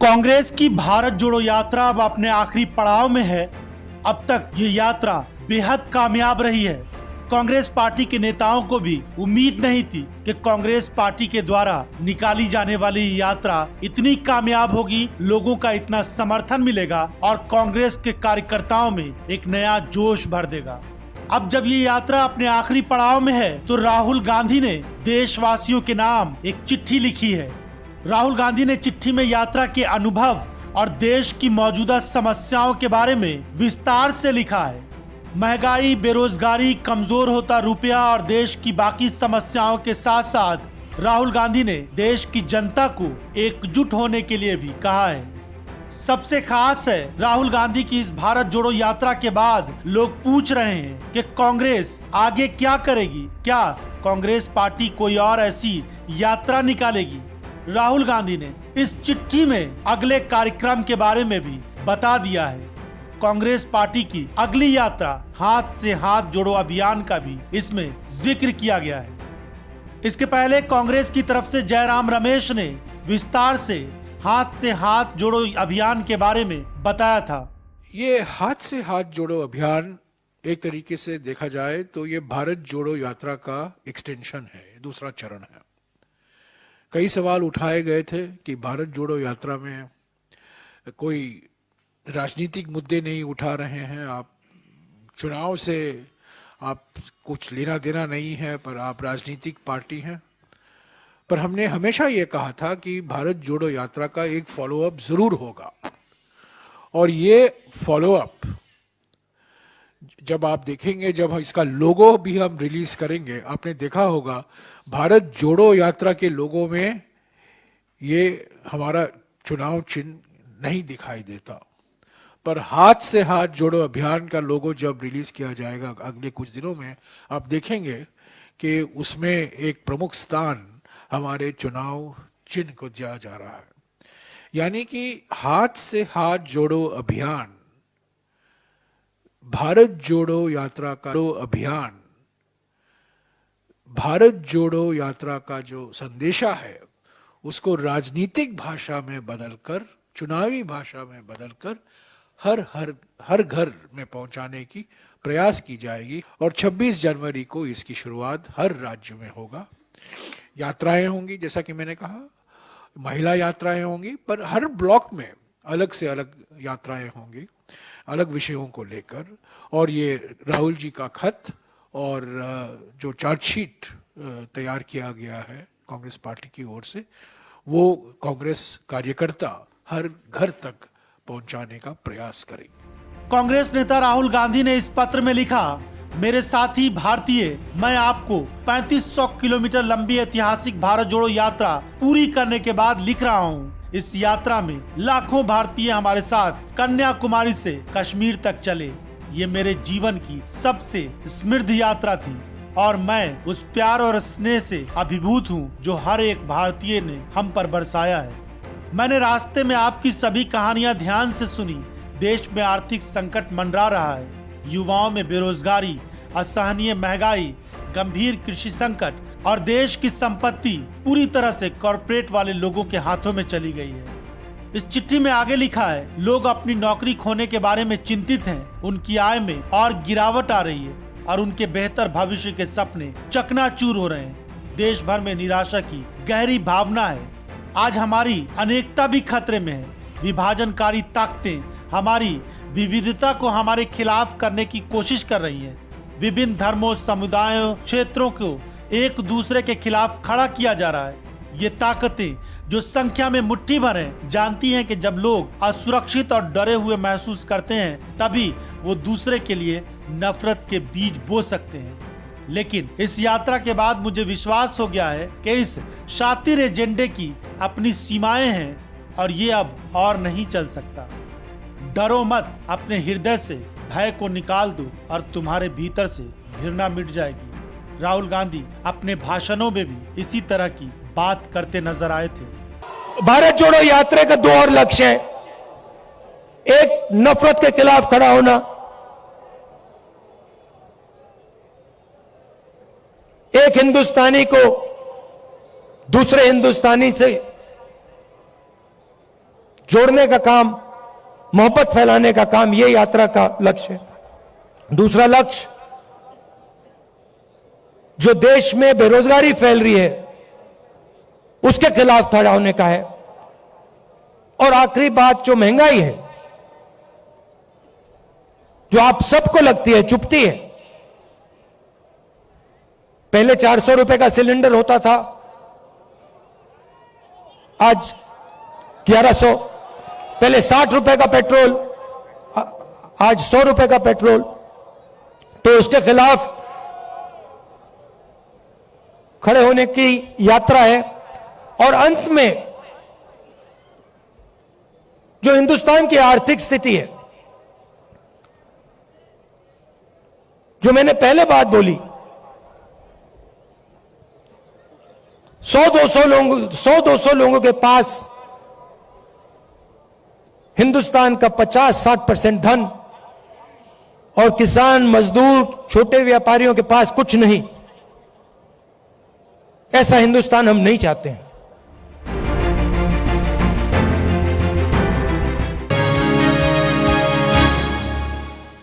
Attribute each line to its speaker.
Speaker 1: कांग्रेस की भारत जोड़ो यात्रा अब अपने आखिरी पड़ाव में है। अब तक ये यात्रा बेहद कामयाब रही है। कांग्रेस पार्टी के नेताओं को भी उम्मीद नहीं थी कि कांग्रेस पार्टी के द्वारा निकाली जाने वाली यात्रा इतनी कामयाब होगी, लोगों का इतना समर्थन मिलेगा और कांग्रेस के कार्यकर्ताओं में एक नया जोश भर देगा। अब जब ये यात्रा अपने आखिरी पड़ाव में है तो राहुल गांधी ने देशवासियों के नाम एक चिट्ठी लिखी है। राहुल गांधी ने चिट्ठी में यात्रा के अनुभव और देश की मौजूदा समस्याओं के बारे में विस्तार से लिखा है। महंगाई, बेरोजगारी, कमजोर होता रुपया और देश की बाकी समस्याओं के साथ साथ राहुल गांधी ने देश की जनता को एकजुट होने के लिए भी कहा है। सबसे खास है, राहुल गांधी की इस भारत जोड़ो यात्रा के बाद लोग पूछ रहे हैं कि कांग्रेस आगे क्या करेगी। क्या कांग्रेस पार्टी कोई और ऐसी यात्रा निकालेगी? राहुल गांधी ने इस चिट्ठी में अगले कार्यक्रम के बारे में भी बता दिया है। कांग्रेस पार्टी की अगली यात्रा हाथ से हाथ जोड़ो अभियान का भी इसमें जिक्र किया गया है। इसके पहले कांग्रेस की तरफ से जयराम रमेश ने विस्तार से हाथ जोड़ो अभियान के बारे में बताया था।
Speaker 2: ये हाथ से हाथ जोड़ो अभियान एक तरीके से देखा जाए तो ये भारत जोड़ो यात्रा का एक्सटेंशन है, दूसरा चरण है। कई सवाल उठाए गए थे कि भारत जोड़ो यात्रा में कोई राजनीतिक मुद्दे नहीं उठा रहे हैं, आप चुनाव से आप कुछ लेना देना नहीं है, पर आप राजनीतिक पार्टी हैं। पर हमने हमेशा ये कहा था कि भारत जोड़ो यात्रा का एक फॉलोअप जरूर होगा, और ये फॉलोअप जब आप देखेंगे, जब इसका लोगो भी हम रिलीज करेंगे, आपने देखा होगा भारत जोड़ो यात्रा के लोगो में ये हमारा चुनाव चिन्ह नहीं दिखाई देता, पर हाथ से हाथ जोड़ो अभियान का लोगो जब रिलीज किया जाएगा अगले कुछ दिनों में, आप देखेंगे कि उसमें एक प्रमुख स्थान हमारे चुनाव चिन्ह को दिया जा रहा है। यानी कि हाथ से हाथ जोड़ो अभियान, भारत जोड़ो यात्रा का अभियान, भारत जोड़ो यात्रा का जो संदेशा है उसको राजनीतिक भाषा में बदलकर, चुनावी भाषा में बदलकर हर घर में पहुंचाने की प्रयास की जाएगी। और 26 जनवरी को इसकी शुरुआत हर राज्य में होगा। यात्राएं होंगी, जैसा कि मैंने कहा, महिला यात्राएं होंगी, पर हर ब्लॉक में अलग से अलग यात्राएं होंगी, अलग विषयों को लेकर। और ये राहुल जी का खत और जो चार्जशीट तैयार किया गया है कांग्रेस पार्टी की ओर से, वो कांग्रेस कार्यकर्ता हर घर तक पहुंचाने का प्रयास करेंगे।
Speaker 1: कांग्रेस नेता राहुल गांधी ने इस पत्र में लिखा, मेरे साथी भारतीय, मैं आपको 3500 किलोमीटर लंबी ऐतिहासिक भारत जोड़ो यात्रा पूरी करने के बाद लिख रहा हूँ। इस यात्रा में लाखों भारतीय हमारे साथ कन्याकुमारी से कश्मीर तक चले। ये मेरे जीवन की सबसे समृद्ध यात्रा थी और मैं उस प्यार और स्नेह से अभिभूत हूँ जो हर एक भारतीय ने हम पर बरसाया है। मैंने रास्ते में आपकी सभी कहानियां ध्यान से सुनी। देश में आर्थिक संकट मंडरा रहा है, युवाओं में बेरोजगारी, असहनीय महंगाई, गंभीर कृषि संकट और देश की संपत्ति पूरी तरह से कॉरपोरेट वाले लोगों के हाथों में चली गई है। इस चिट्ठी में आगे लिखा है, लोग अपनी नौकरी खोने के बारे में चिंतित हैं, उनकी आय में और गिरावट आ रही है और उनके बेहतर भविष्य के सपने चकनाचूर हो रहे हैं। देश भर में निराशा की गहरी भावना है। आज हमारी अनेकता भी खतरे में है। विभाजनकारी ताकतें हमारी विविधता को हमारे खिलाफ करने की कोशिश कर रही हैं। विभिन्न धर्मों, समुदायों, क्षेत्रों को एक दूसरे के खिलाफ खड़ा किया जा रहा है। ये ताकतें जो संख्या में मुट्ठी भर हैं, जानती हैं कि जब लोग असुरक्षित और डरे हुए महसूस करते हैं तभी वो दूसरे के लिए नफरत के बीज बो सकते हैं। लेकिन इस यात्रा के बाद मुझे विश्वास हो गया है कि इस शातिर एजेंडे की अपनी सीमाएं हैं और ये अब और नहीं चल सकता। डरो मत, अपने हृदय से भय को निकाल दो और तुम्हारे भीतर से घृणा मिट जाएगी। राहुल गांधी अपने भाषणों में भी इसी तरह की बात करते नजर आए थे।
Speaker 3: भारत जोड़ो यात्रा का दो और लक्ष्य है। एक, नफरत के खिलाफ खड़ा होना, एक हिंदुस्तानी को दूसरे हिंदुस्तानी से जोड़ने का काम, मोहब्बत फैलाने का काम, यह यात्रा का लक्ष्य है। दूसरा लक्ष्य, जो देश में बेरोजगारी फैल रही है उसके खिलाफ खड़ा होने का है। और आखिरी बात, जो महंगाई है, जो आप सबको लगती है, चुभती है। पहले 400 रुपए का सिलेंडर होता था, आज 1100। पहले 60 रुपए का पेट्रोल, आज 100 रुपए का पेट्रोल। तो उसके खिलाफ खड़े होने की यात्रा है। और अंत में जो हिंदुस्तान की आर्थिक स्थिति है, जो मैंने पहले बात बोली, 100-200 लोगों के पास हिंदुस्तान का 50-60% धन, और किसान, मजदूर, छोटे व्यापारियों के पास कुछ नहीं। ऐसा हिंदुस्तान हम नहीं चाहते हैं।